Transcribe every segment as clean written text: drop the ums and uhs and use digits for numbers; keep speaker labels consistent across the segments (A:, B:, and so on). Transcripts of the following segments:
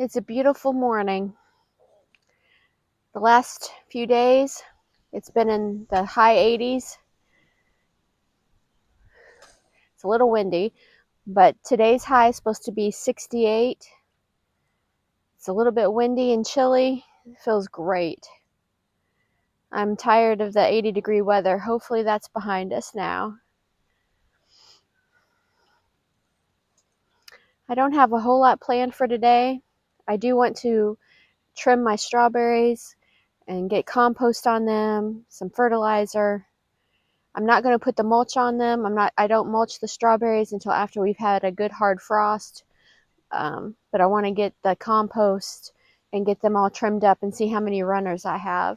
A: It's a beautiful morning. The last few days, it's been in the high 80s. It's a little windy, but today's high is supposed to be 68. It's a little bit windy and chilly. It feels great. I'm tired of the 80-degree weather. Hopefully that's behind us now. I don't have a whole lot planned for today. I do want to trim my strawberries and get compost on them, some fertilizer. I'm not going to put the mulch on them. I don't mulch the strawberries until after we've had a good hard frost. But I want to get the compost and get them all trimmed up and see how many runners I have.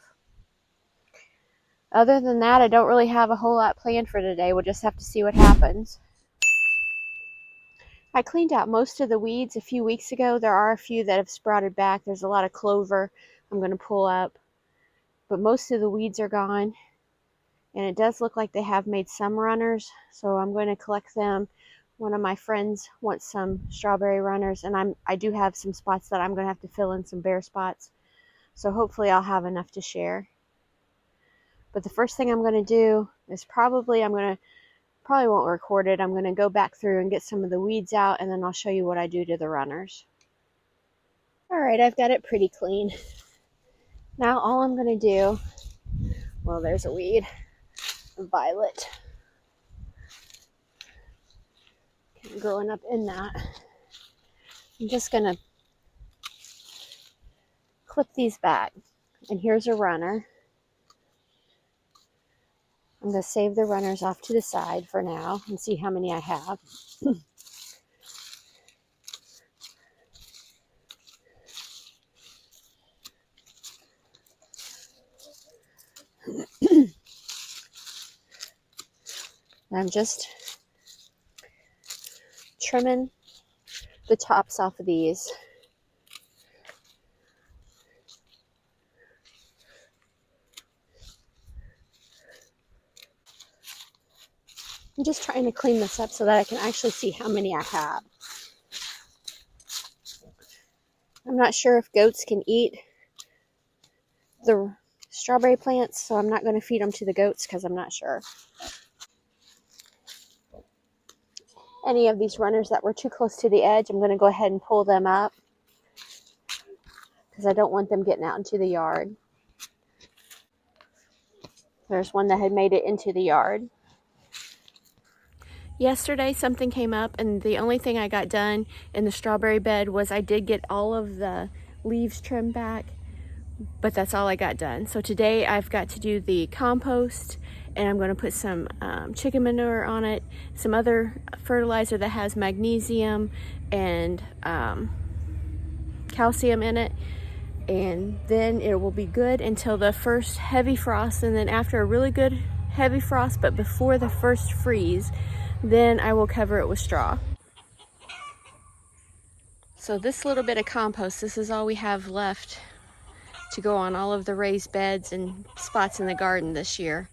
A: Other than that, I don't really have a whole lot planned for today. We'll just have to see what happens. I cleaned out most of the weeds a few weeks ago. There are a few that have sprouted back. There's a lot of clover I'm going to pull up. But most of the weeds are gone. And it does look like they have made some runners. So I'm going to collect them. One of my friends wants some strawberry runners. And I do have some spots that I'm going to have to fill in, some bare spots. So hopefully I'll have enough to share. But the first thing I'm going to do is probably won't record it. I'm going to go back through and get some of the weeds out, and then I'll show you what I do to the runners. All right, I've got it pretty clean. Now all I'm going to do, well, there's a weed, a violet, growing up in that. I'm just going to clip these back, and here's a runner. I'm going to save the runners off to the side for now and see how many I have. I'm just trimming the tops off of these. I'm just trying to clean this up so that I can actually see how many I have. I'm not sure if goats can eat the strawberry plants, so I'm not going to feed them to the goats because I'm not sure. Any of these runners that were too close to the edge, I'm going to go ahead and pull them up because I don't want them getting out into the yard. There's one that had made it into the yard. Yesterday something came up, and the only thing I got done in the strawberry bed was I did get all of the leaves trimmed back, but that's all I got done. So today I've got to do the compost, and I'm going to put some chicken manure on it, some other fertilizer that has magnesium and calcium in it, and then it will be good until the first heavy frost. And then after a really good heavy frost, but before the first freeze, then I will cover it with straw. So this little bit of compost, this is all we have left to go on all of the raised beds and spots in the garden this year.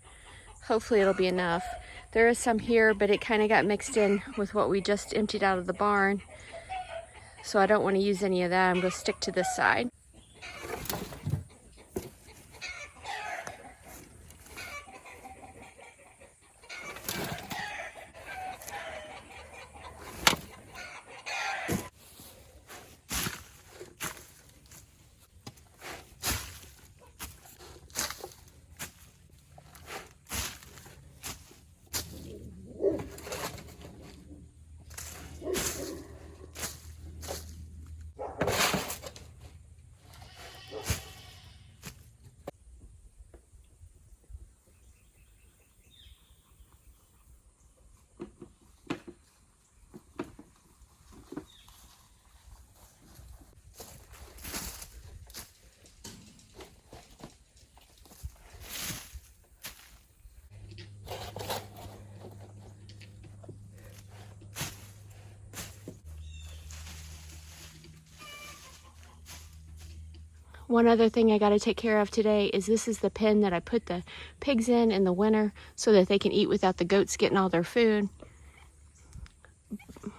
A: Hopefully it'll be enough. There is some here, but it kind of got mixed in with what we just emptied out of the barn. So I don't want to use any of that. I'm going to stick to this side. One other thing I got to take care of today is this is the pen that I put the pigs in the winter so that they can eat without the goats getting all their food.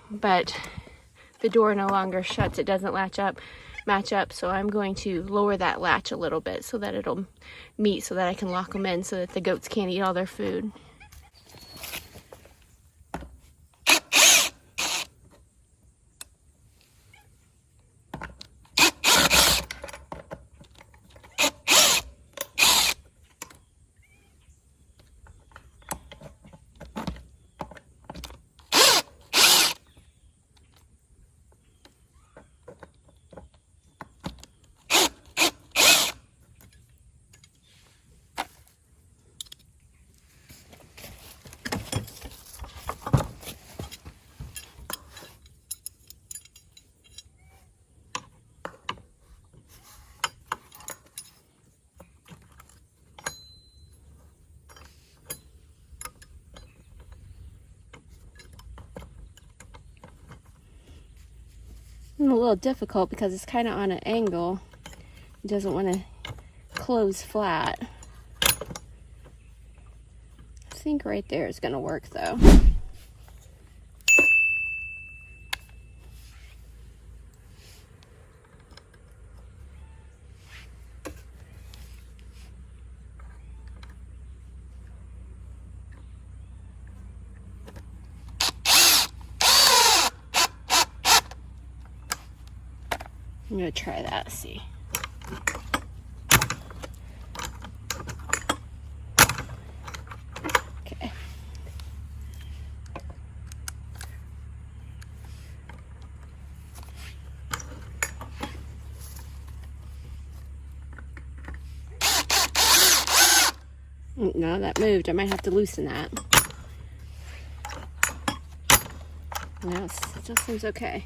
A: But the door no longer shuts, it doesn't latch up. match up. So I'm going to lower that latch a little bit so that it'll meet, so that I can lock them in so that the goats can't eat all their food. It's a little difficult because it's kind of on an angle. It doesn't want to close flat. I think right there is going to work though. I'm going to try that, see. Okay. No, that moved. I might have to loosen that. No, it still seems okay.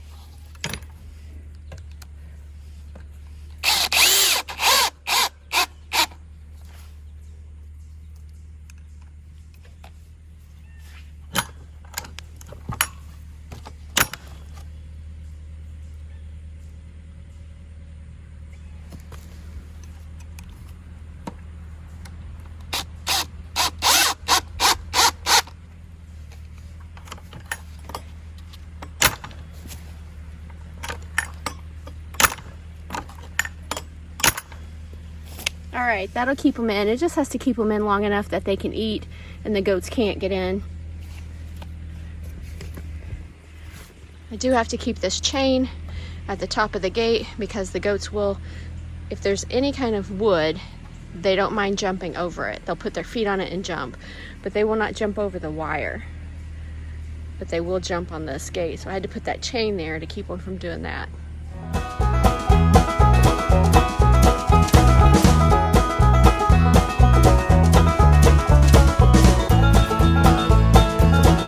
A: All right, that'll keep them in. It just has to keep them in long enough that they can eat and the goats can't get in. I do have to keep this chain at the top of the gate because the goats will, if there's any kind of wood, they don't mind jumping over it. They'll put their feet on it and jump, but they will not jump over the wire. But they will jump on this gate. So I had to put that chain there to keep them from doing that.